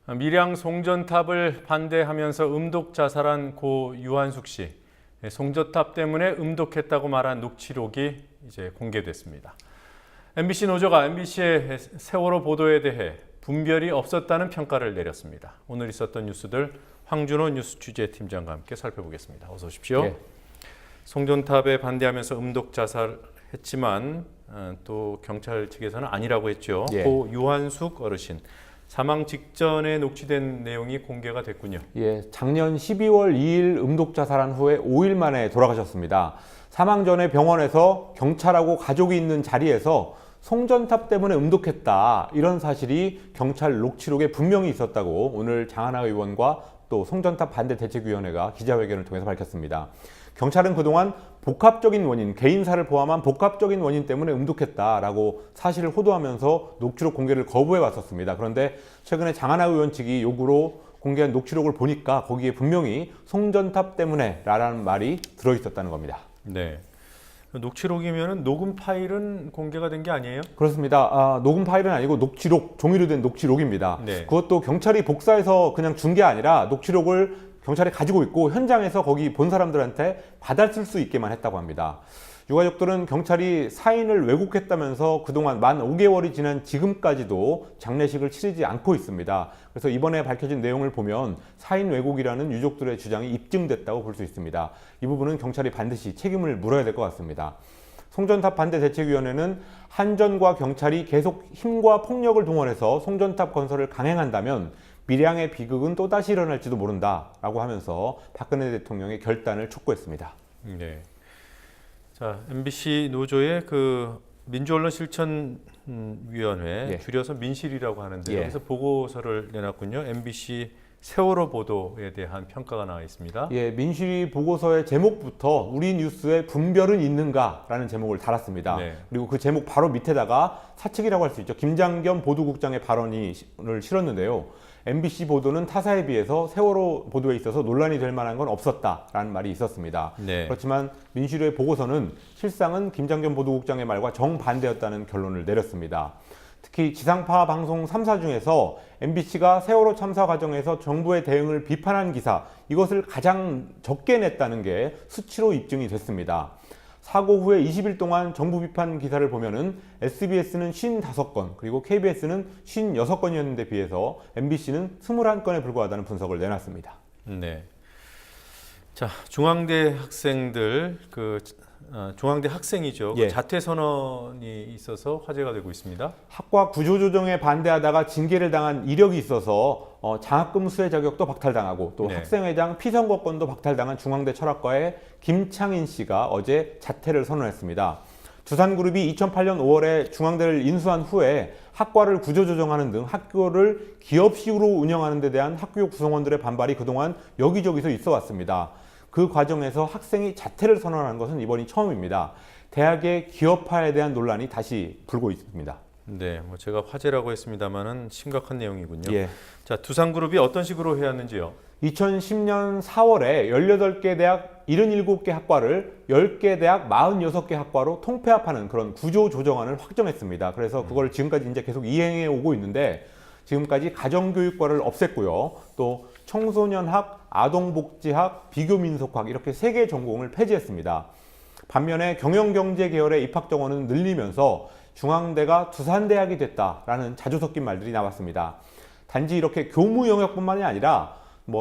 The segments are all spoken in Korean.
밀양 송전탑을 반대하면서 음독 자살한 고 유한숙 씨. 송전탑 때문에 음독했다고 말한 녹취록이 이제 공개됐습니다. MBC 노조가 MBC의 세월호 보도에 대해 분별이 없었다는 평가를 내렸습니다. 오늘 있었던 뉴스들 황준호 뉴스 취재팀장과 함께 살펴보겠습니다. 어서 오십시오. 네. 송전탑에 반대하면서 음독 자살했지만 또 경찰 측에서는 아니라고 했죠. 예. 고 유한숙 어르신. 사망 직전에 녹취된 내용이 공개가 됐군요. 예, 작년 12월 2일 음독 자살한 후에 5일 만에 돌아가셨습니다. 사망 전에 병원에서 경찰하고 가족이 있는 자리에서 송전탑 때문에 음독했다, 이런 사실이 경찰 녹취록에 분명히 있었다고 오늘 장하나 의원과 또 송전탑 반대 대책위원회가 기자회견을 통해서 밝혔습니다. 경찰은 그동안 복합적인 원인, 개인사를 포함한 복합적인 원인 때문에 음독했다라고 사실을 호도하면서 녹취록 공개를 거부해 왔었습니다. 그런데 최근에 장하나 의원 측이 요구로 공개한 녹취록을 보니까 거기에 분명히 송전탑 때문에 라는 말이 들어있었다는 겁니다. 네. 녹취록이면 녹음 파일은 공개가 된 게 아니에요? 그렇습니다. 녹음 파일은 아니고 녹취록, 종이로 된 녹취록입니다. 네. 그것도 경찰이 복사해서 그냥 준 게 아니라 녹취록을 경찰이 가지고 있고 현장에서 거기 본 사람들한테 받았을 수 있게만 했다고 합니다. 유가족들은 경찰이 사인을 왜곡했다면서 그동안 만 5개월이 지난 지금까지도 장례식을 치르지 않고 있습니다. 그래서 이번에 밝혀진 내용을 보면 사인 왜곡이라는 유족들의 주장이 입증됐다고 볼 수 있습니다. 이 부분은 경찰이 반드시 책임을 물어야 될 것 같습니다. 송전탑 반대 대책위원회는 한전과 경찰이 계속 힘과 폭력을 동원해서 송전탑 건설을 강행한다면 밀양의 비극은 또다시 일어날지도 모른다라고 하면서 박근혜 대통령의 결단을 촉구했습니다. 네. 자, MBC 노조의 그 민주언론실천위원회, 예. 줄여서 민실이라고 하는데 예. 여기서 보고서를 내놨군요. MBC 세월호 보도에 대한 평가가 나와 있습니다. 예, 민실이 보고서의 제목부터 우리 뉴스에 분별은 있는가라는 제목을 달았습니다. 네. 그리고 그 제목 바로 밑에다가 사측이라고 할 수 있죠. 김장겸 보도국장의 발언을 실었는데요. MBC 보도는 타사에 비해서 세월호 보도에 있어서 논란이 될 만한 건 없었다라는 말이 있었습니다. 네. 그렇지만 민실의 보고서는 실상은 김장겸 보도국장의 말과 정반대였다는 결론을 내렸습니다. 특히 지상파 방송 3사 중에서 MBC가 세월호 참사 과정에서 정부의 대응을 비판한 기사, 이것을 가장 적게 냈다는 게 수치로 입증이 됐습니다. 사고 후에 20일 동안 정부 비판 기사를 보면은 SBS는 55건, 그리고 KBS는 56건이었는데 비해서 MBC는 21건에 불과하다는 분석을 내놨습니다. 네. 자, 중앙대 학생들 중앙대 학생이죠. 예. 그 자퇴 선언이 있어서 화제가 되고 있습니다. 학과 구조조정에 반대하다가 징계를 당한 이력이 있어서 장학금 수혜 자격도 박탈당하고 또 네. 학생회장 피선거권도 박탈당한 중앙대 철학과의 김창인 씨가 어제 자퇴를 선언했습니다. 두산그룹이 2008년 5월에 중앙대를 인수한 후에 학과를 구조조정하는 등 학교를 기업식으로 운영하는 데 대한 학교 구성원들의 반발이 그동안 여기저기서 있어 왔습니다. 그 과정에서 학생이 자퇴를 선언한 것은 이번이 처음입니다. 대학의 기업화에 대한 논란이 다시 불고 있습니다. 네, 뭐 제가 화제라고 했습니다만은 심각한 내용이군요. 예. 자, 두산그룹이 어떤 식으로 해왔는지요? 2010년 4월에 18개 대학 77개 학과를 10개 대학 46개 학과로 통폐합하는 그런 구조 조정안을 확정했습니다. 그래서 그걸 지금까지 이제 계속 이행해 오고 있는데 지금까지 가정교육과를 없앴고요. 또 청소년학, 아동복지학, 비교민속학 이렇게 3개 전공을 폐지했습니다. 반면에 경영경제 계열의 입학 정원은 늘리면서 중앙대가 두산대학이 됐다라는 자주 섞인 말들이 나왔습니다. 단지 이렇게 교무 영역뿐만이 아니라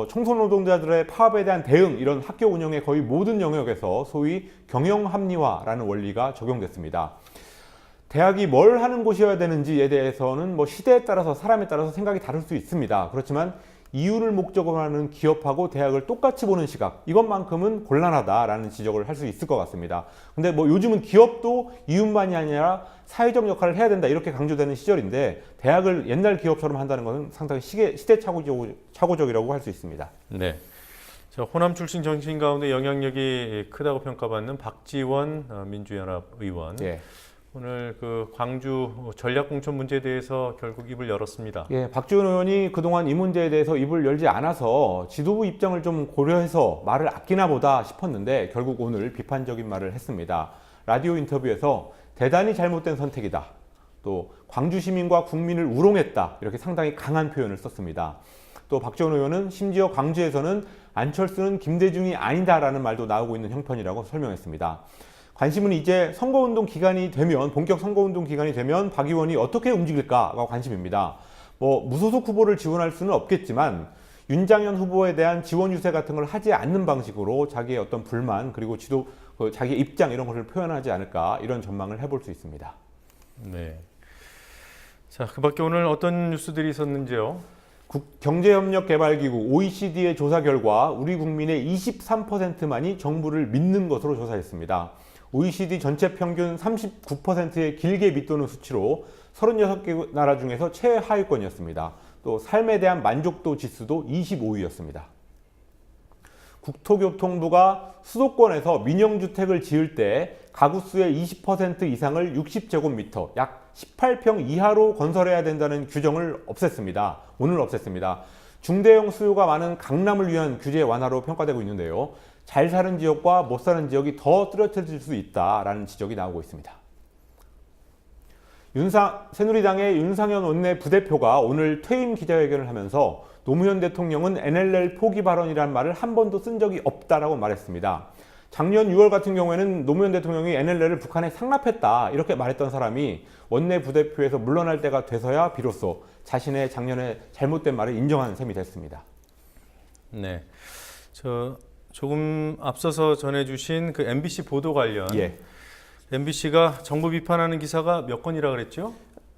청소노동자들의 파업에 대한 대응, 이런 학교 운영의 거의 모든 영역에서 소위 경영합리화라는 원리가 적용됐습니다. 대학이 뭘 하는 곳이어야 되는지에 대해서는 시대에 따라서 사람에 따라서 생각이 다를 수 있습니다. 그렇지만 이윤을 목적으로 하는 기업하고 대학을 똑같이 보는 시각, 이것만큼은 곤란하다라는 지적을 할 수 있을 것 같습니다. 근데 요즘은 기업도 이윤만이 아니라 사회적 역할을 해야 된다, 이렇게 강조되는 시절인데 대학을 옛날 기업처럼 한다는 것은 상당히 시대착오적이라고 할 수 있습니다. 네. 자, 호남 출신 정치인 가운데 영향력이 크다고 평가받는 박지원 민주연합 의원. 예. 오늘 그 광주 전략공천 문제에 대해서 결국 입을 열었습니다. 예, 박지원 의원이 그동안 이 문제에 대해서 입을 열지 않아서 지도부 입장을 좀 고려해서 말을 아끼나 보다 싶었는데 결국 오늘 비판적인 말을 했습니다. 라디오 인터뷰에서 대단히 잘못된 선택이다. 또 광주 시민과 국민을 우롱했다 이렇게 상당히 강한 표현을 썼습니다. 또 박지원 의원은 심지어 광주에서는 안철수는 김대중이 아니다라는 말도 나오고 있는 형편이라고 설명했습니다. 관심은 이제 선거운동 기간이 되면 본격 선거운동 기간이 되면 박 의원이 어떻게 움직일까가 관심입니다. 무소속 후보를 지원할 수는 없겠지만 윤장현 후보에 대한 지원 유세 같은 걸 하지 않는 방식으로 자기의 어떤 불만 그리고 자기의 입장 이런 것을 표현하지 않을까 이런 전망을 해볼 수 있습니다. 네. 자, 그밖에 오늘 어떤 뉴스들이 있었는지요? 경제협력개발기구 OECD의 조사 결과 우리 국민의 23%만이 정부를 믿는 것으로 조사했습니다. OECD 전체 평균 39%의 길게 밑도는 수치로 36개 나라 중에서 최하위권이었습니다. 또 삶에 대한 만족도 지수도 25위였습니다. 국토교통부가 수도권에서 민영주택을 지을 때 가구 수의 20% 이상을 60제곱미터, 약 18평 이하로 건설해야 된다는 규정을 없앴습니다. 오늘 없앴습니다. 중대형 수요가 많은 강남을 위한 규제 완화로 평가되고 있는데요. 잘 사는 지역과 못 사는 지역이 더 뚜렷해질 수 있다라는 지적이 나오고 있습니다. 새누리당의 윤상현 원내 부대표가 오늘 퇴임 기자회견을 하면서 노무현 대통령은 NLL 포기 발언이라는 말을 한 번도 쓴 적이 없다라고 말했습니다. 작년 6월 같은 경우에는 노무현 대통령이 NLL을 북한에 상납했다 이렇게 말했던 사람이 원내 부대표에서 물러날 때가 돼서야 비로소 자신의 작년에 잘못된 말을 인정하는 셈이 됐습니다. 네, 조금 앞서서 전해주신 그 MBC 보도 관련 MBC가 정부 비판하는 기사가 몇 건이라 그랬죠?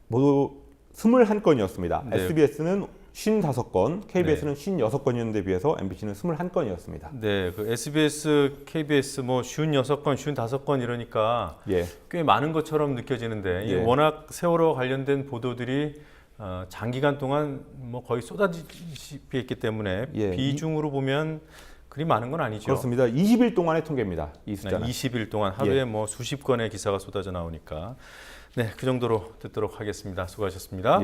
모두 21건이었습니다. 네. SBS는 55건, KBS는 56건이었는데 비해서 MBC는 21건이었습니다. 네, 그 SBS, KBS 56건, 55건 이러니까 꽤 많은 것처럼 느껴지는데 이게 워낙 세월호와 관련된 보도들이 장기간 동안 거의 쏟아지게 했기 때문에 비중으로 보면 그리 많은 건 아니죠. 그렇습니다. 20일 동안의 통계입니다. 이 숫자는. 20일 동안 하루에 수십 건의 기사가 쏟아져 나오니까 네, 그 정도로 듣도록 하겠습니다. 수고하셨습니다.